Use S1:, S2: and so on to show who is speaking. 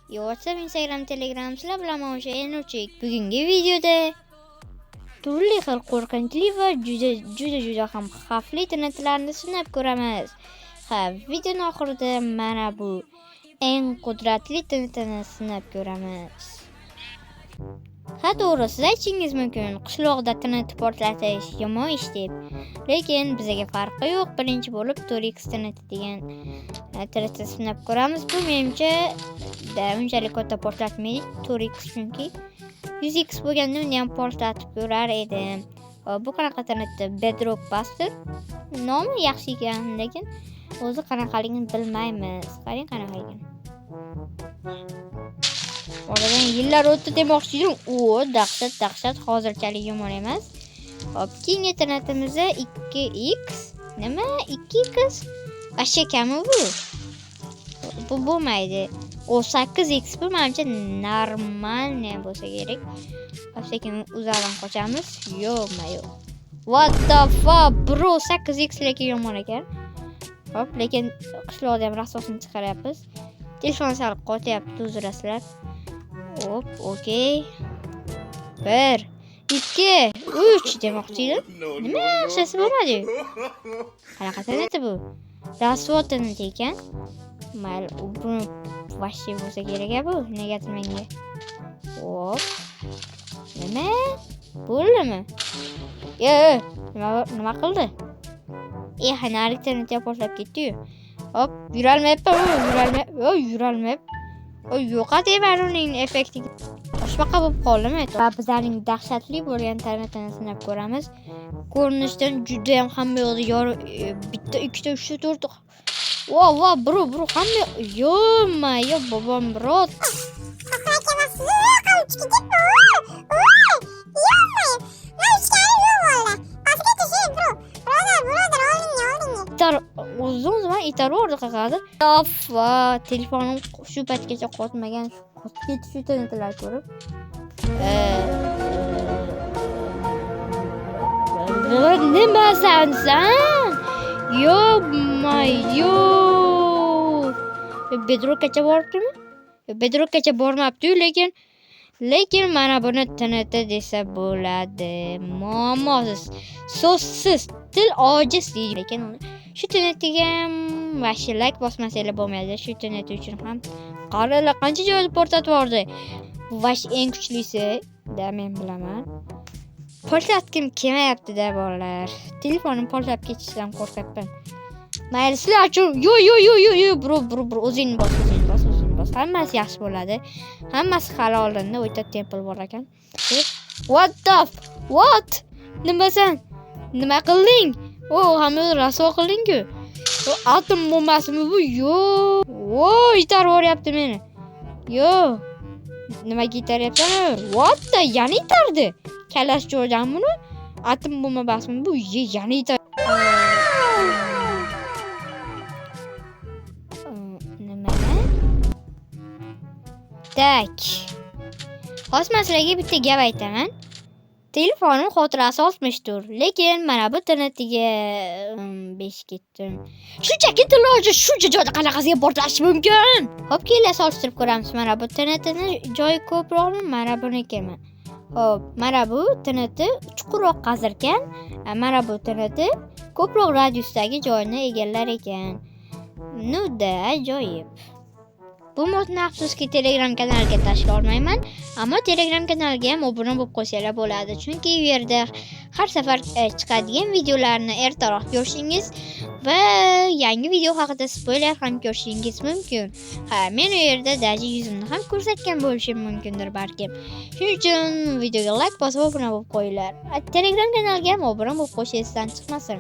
S1: WhatsApp, Instagram, Telegram sizlar bilan o'sha Enuchik. Bugungi videoda turli xil qo'rqinchli va juda ham xavfli internetlarni sinab ko'ramiz. Ha, videoning oxirida mana bu eng qudratli internetni sinab ko'ramiz. Ha, to'g'ri, siz aytishingiz mumkin, qishloqda internet portlatish yomon ish deb. Lekin bizga farqi yo'q. Birinchi bo'lib 4x internet degan internetni sinab ko'ramiz. Bu menimcha unchalik katta portlatmaydi 4x, chunki 100x bo'lganda uni ham portlatib ko'rar edim. Bu qanaqa internetda Bedrock Buster nomi yaxshi ekan, lekin o'zi qanaqaligini bilmaymiz. Qarang qanaqa ekan. Oradan yillar o'tdi demoqchi edim. Dahshat, hozirchalik yomon emas. Hop, keyingi internetimizda 2x. Nima? 2x? Ashya kami bu. Bu bo'lmaydi. O 8x bu menimcha normalniy bo'lsa kerak. Sekin uzardan qochamiz. Yo'q. What the fuck, bro, 8x lekin yomon ekan. Hop, lekin qishloqda ham rasosini chiqaryapmiz. Telefon sal qotyapti, uzrasizlar. Hop, okey. 1, 2, 3 demoqchi edim. Nima yaxshisi bo'lmadi? Qanaqa internet bu? Rasvot internet ekan. Mayli, buni vashti bo'lsa kerak bu. Negadir menga. Hop. Nima? Bo'ldimi? Nima qildi? Nari internet portlab ketdi-yu. Hop, yurolmayapti. Yo'qotib uning effektiga. Boshqa bo'lib qoldimi? Va bizlarning dahshatli bo'lgan internetini sinab ko'ramiz. Ko'rinishdan juda ham hamma yo'qda bitta, ikkita, uchta, to'rtta. Voh, bro, hamma yo'q, bobom, bro. Uzun itarib qaqadi. Va telefonim shu paytgacha qotmagan, qotib ketish internetlar ko'rib. Nimasan sen? Bedrockgacha boribdimi? Bedrockgacha bormabdi, lekin mana buni internetda desa bo'ladi. Muammosiz, so'zsiz, til ojiz deydi. Lekin shu internetga ham like bosmasanglar bo'lmaydi. Shu internet uchun ham qaralar qancha joyda portlatib yubordi. Vash eng kuchlisi da men bilaman. Portlatgim kelmayapti-da bolalar. Telefonim portlab ketishidan qo'rqyapman. Mayli, sizlar uchun yo, bro, o'zingni bos. Hammasi yaxshi bo'ladi. Hammasi hali oldinda o'ta temple bor ekan. What? Nimasan? Nima qilding? Hamma raso qilding-ku. Atom bombasimi bu? Itarib yuboryapti meni. Nimaga itaryapsan? What the? Yana itardi. Kalash jo'rdan buni. Atom bombasimi bu? Yana itar. Tak. Hozir sizlarga bitta gap aytaman. Telefonim xotirasi 60 tur, lekin mana bu internetiga 5 ketdim. Shunchaki iloji shuncha joyda qanaqasiga portlashi mumkin? Hop, keling solishtirib ko'ramiz. Mana bu internetning joyi ko'proqmi? Mana bunikimi? Hop, mana bu internetni chuqurroq qazirkan, mana bu internetni ko'proq radiusdagi joyni egallar ekan. Da ajoyib. Bu modni afsuski Telegram kanaliga tashlay olmayman, ammo Telegram kanaliga ham obuna bo'lib qo'ysanglar bo'ladi, chunki u yerda har safar chiqadigan videolarni ertaroq ko'rishingiz va yangi video haqida spoiler ham ko'rishingiz mumkin. Men u yerda daji yuzimni ham ko'rsatgan bo'lishim mumkindir balkim. Shuning uchun videoga like bosib obuna bo'lib qo'yinglar. Telegram kanaliga ham obuna bo'lib qo'yishingizdan chiqmasin.